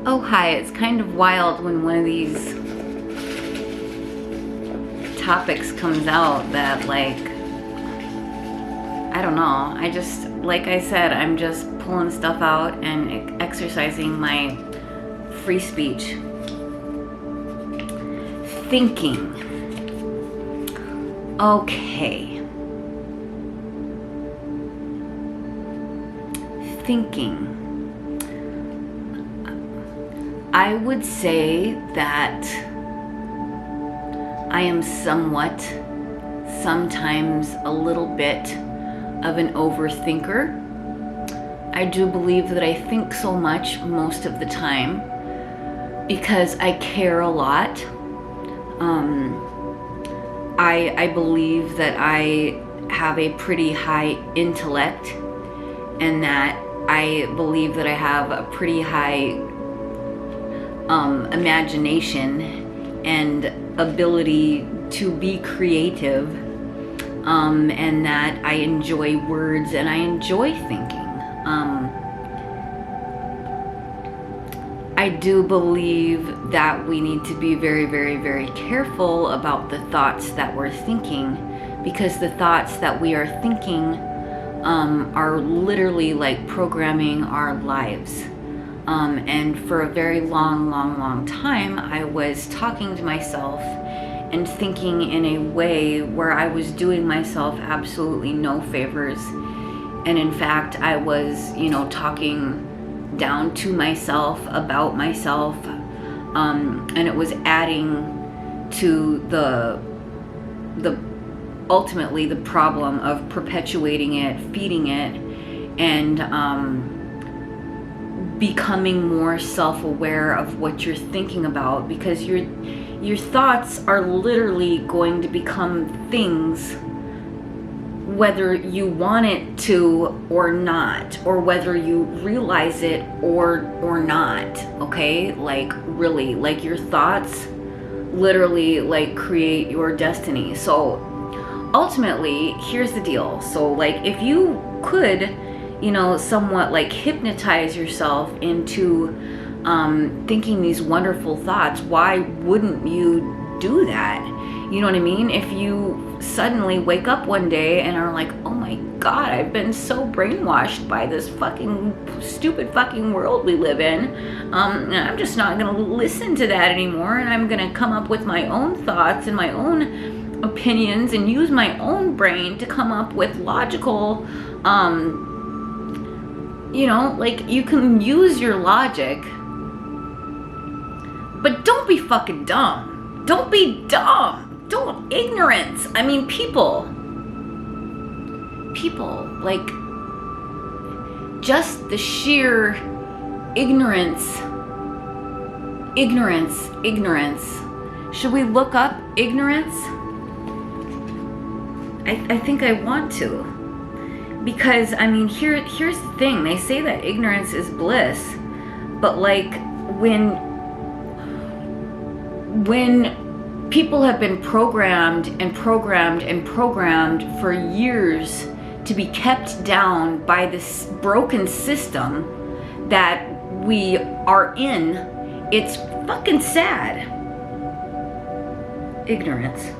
Oh, hi. It's kind of wild when one of these topics comes out that, like, I don't know. I just, like I said, I'm just pulling stuff out and exercising my free speech. Thinking. Okay. Thinking. I would say that I am somewhat, sometimes a little bit of an overthinker. I do believe that I think so much most of the time because I care a lot. I believe that I have a pretty high intellect and that I believe that I have a pretty high imagination and ability to be creative, and that I enjoy words and I enjoy thinking. I do believe that we need to be very, very, very careful about the thoughts that we're thinking, because the thoughts that we are thinking are literally like programming our lives. And for a very long time, I was talking to myself and thinking in a way where I was doing myself absolutely no favors. And in fact, I was, talking down to myself, about myself, and it was adding to the ultimately the problem of perpetuating it, feeding it, and becoming more self-aware of what you're thinking about, because your thoughts are literally going to become things whether you want it to or not, or whether you realize it or not. Okay, like really, like your thoughts literally like create your destiny. So ultimately, here's the deal. So like if you could somewhat like hypnotize yourself into thinking these wonderful thoughts, why wouldn't you do that? You know what I mean? If you suddenly wake up one day and are like, oh my God, I've been so brainwashed by this fucking stupid fucking world we live in, and I'm just not gonna listen to that anymore, and I'm gonna come up with my own thoughts and my own opinions and use my own brain to come up with logical, like you can use your logic, but don't be fucking dumb. Don't be dumb. Don't ignorance. I mean, people, like, just the sheer ignorance. Should we look up ignorance? I think I want to, because I mean, here's the thing. They say that ignorance is bliss, but like when people have been programmed for years to be kept down by this broken system that we are in, it's fucking sad. Ignorance.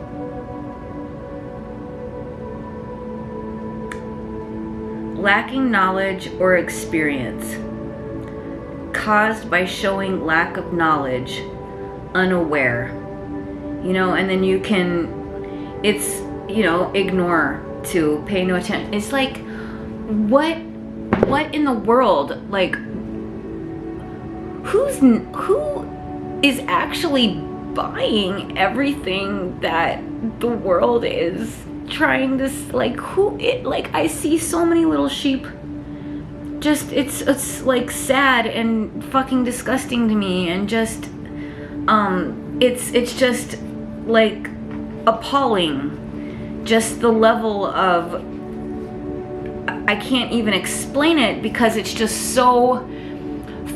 Lacking knowledge or experience, caused by showing lack of knowledge, unaware. And then you can, it's, ignore, to pay no attention. It's like, what in the world, like, who is actually buying everything that the world is trying to, like, I see so many little sheep. Just, it's like sad and fucking disgusting to me, and just, it's just like appalling, just the level of, I can't even explain it, because it's just so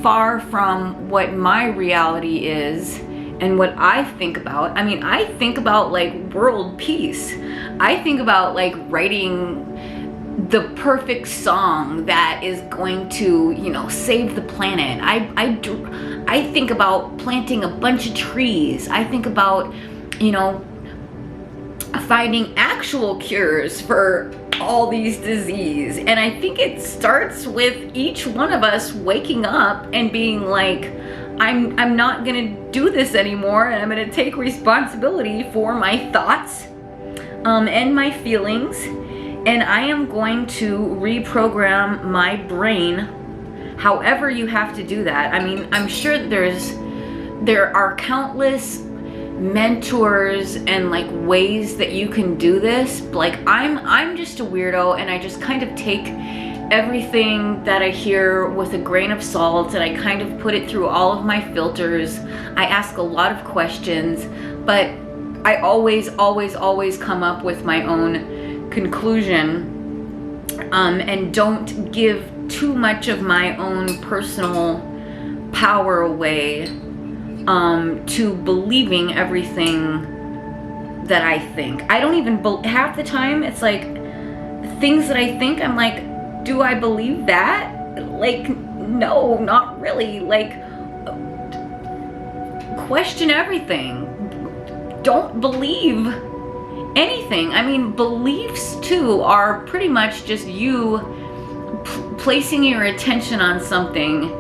far from what my reality is and what I think about. I mean, I think about like world peace. I think about like writing the perfect song that is going to, save the planet. I I think about planting a bunch of trees. I think about, you know, finding actual cures for all these diseases. And I think it starts with each one of us waking up and being like, I'm not gonna do this anymore, and I'm gonna take responsibility for my thoughts and my feelings, and I am going to reprogram my brain. However you have to do that. I mean, I'm sure there are countless mentors and like ways that you can do this. Like I'm just a weirdo, and I just kind of take everything that I hear with a grain of salt, and I kind of put it through all of my filters. I ask a lot of questions, but I always come up with my own conclusion, and don't give too much of my own personal power away to believing everything that I think. I don't even half the time it's like things that I think, I'm like, do I believe that? Like, no, not really. Like, question everything. Don't believe anything. I mean, beliefs too are pretty much just you placing your attention on something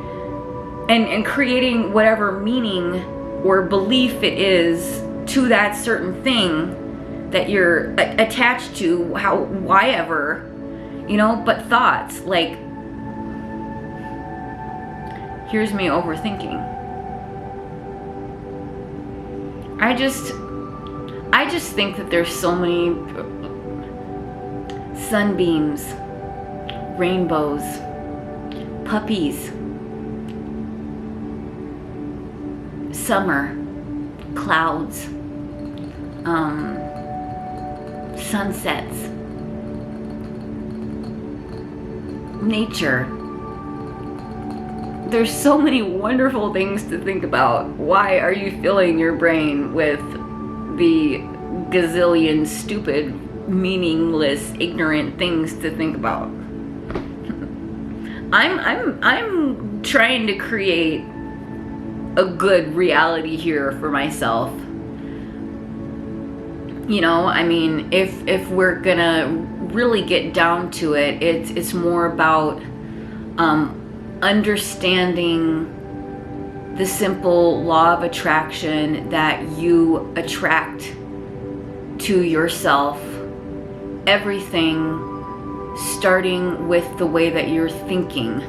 and creating whatever meaning or belief it is to that certain thing that you're attached to, why ever, you know. But thoughts, like, here's me overthinking. I just think that there's so many sunbeams, rainbows, puppies, summer, clouds, sunsets, nature. There's so many wonderful things to think about. Why are you filling your brain with the gazillion stupid, meaningless, ignorant things to think about? I'm trying to create a good reality here for myself. You know, I mean, if we're gonna really get down to it, it's more about understanding the simple law of attraction, that you attract to yourself everything, starting with the way that you're thinking.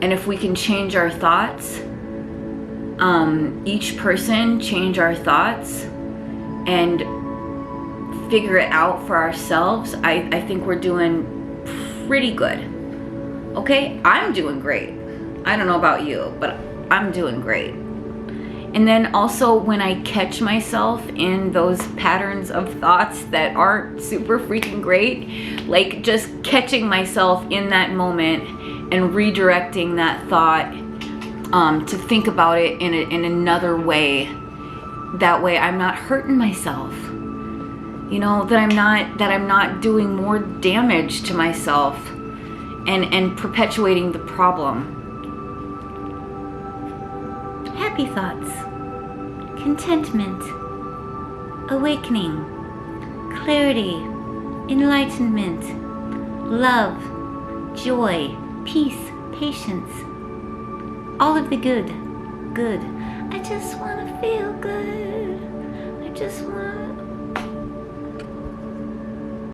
And if we can change our thoughts, each person change our thoughts and figure it out for ourselves, I think we're doing pretty good. Okay, I'm doing great. I don't know about you, but I'm doing great. And then also, when I catch myself in those patterns of thoughts that aren't super freaking great, like just catching myself in that moment and redirecting that thought to think about it in another way. That way I'm not hurting myself. You know, that I'm not doing more damage to myself and perpetuating the problem. Happy thoughts, contentment, awakening, clarity, enlightenment, love, joy, peace, patience, all of the good. I just want to feel good. I just want